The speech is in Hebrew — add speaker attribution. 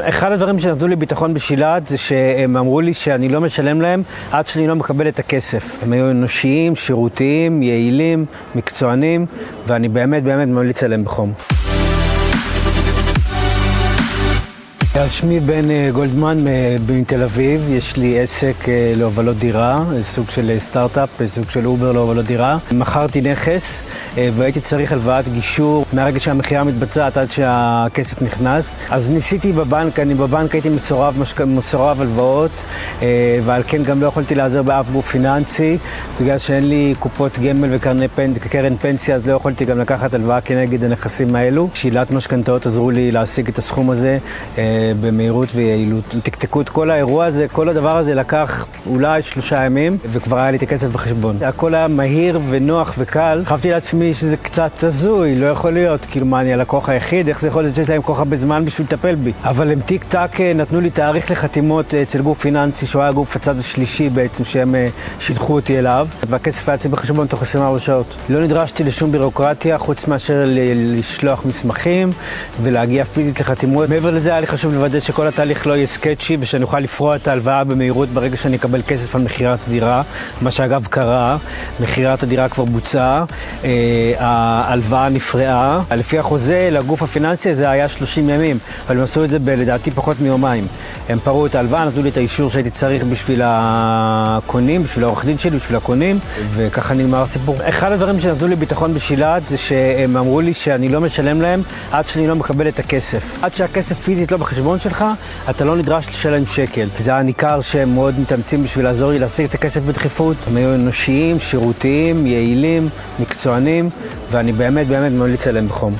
Speaker 1: אחד הדברים שנתנו לי ביטחון בשילת זה שהם אמרו לי שאני לא משלם להם עד שאני לא מקבל את הכסף. הם היו אנושיים, שירותיים, יעילים, מקצוענים, ואני באמת ממליץ עליהם בחום. אז שמי בן גולדמן מתל אביב, יש לי עסק להובלות דירה, סוג של סטארט-אפ, סוג של אובר להובלות דירה. מכרתי נכס והייתי צריך הלוואת גישור מהרגע שהמכירה מתבצעת עד שהכסף נכנס. אז ניסיתי בבנק, בבנק הייתי מסורב הלוואות, ועל כן גם לא יכולתי לעזר באף גוף פיננסי, בגלל שאין לי קופות גמל וקרן פנסיה, אז לא יכולתי גם לקחת הלוואה כנגד הנכסים האלו. שילת משכנתאות עזרו לי להשיג את הסכום הזה במהירות ויעילות. תקתקו את כל האירוע הזה, כל הדבר הזה לקח אולי 3 ימים, וכבר היה לי את הכסף בחשבון. הכל היה מהיר ונוח וקל. חשבתי לעצמי שזה קצת הזוי, לא יכול להיות. כאילו מה, אני הלקוח היחיד? איך זה יכול להיות שיש להם כל כך הרבה זמן בשביל לטפל בי? אבל הם טיק טק נתנו לי תאריך לחתימות אצל גוף פיננסי, שהוא היה גוף הצד השלישי בעצם, שהם שילחו אותי אליו, והכסף היה אצלי בחשבון תוך 24 שעות. לא נדרשתי לשום בירוקרטיה, חוץ מאשר לשלוח מסמכים ולהגיע פיזית לחתימות. מעבר לזה היה לי חשוב לוודא שכל התהליך לא יהיה סקצ'י ושאני אוכל לפרוע את ההלוואה במהירות ברגע שאני אקבל כסף על מכירת הדירה, מה שאגב קרה, מכירת הדירה כבר בוצעה, ההלוואה נפרעה. לפי החוזה לגוף הפיננסי זה היה 30 ימים, אבל הם עשו את זה לדעתי פחות מיומיים. הם פרעו את ההלוואה, נתנו לי את האישור שהייתי צריך בשביל הקונים, בשביל העורך דין שלי, בשביל הקונים, וככה נגמר הסיפור. אחד הדברים שנתנו לי ביטחון בשילת זה שהם אמרו לי שאני לא משלם להם עד שאני לא מקבל את הכסף. עד שהכסף פיזית לא בחשבון שלך, אתה לא נדרש לשלם שקל. זה היה ניכר שהם מאוד מתאמצים בשביל לעזור לי להשיג את הכסף בדחיפות. הם היו אנושיים, שירותיים, יעילים, מקצוענים, ואני באמת ממליץ עליהם בחום.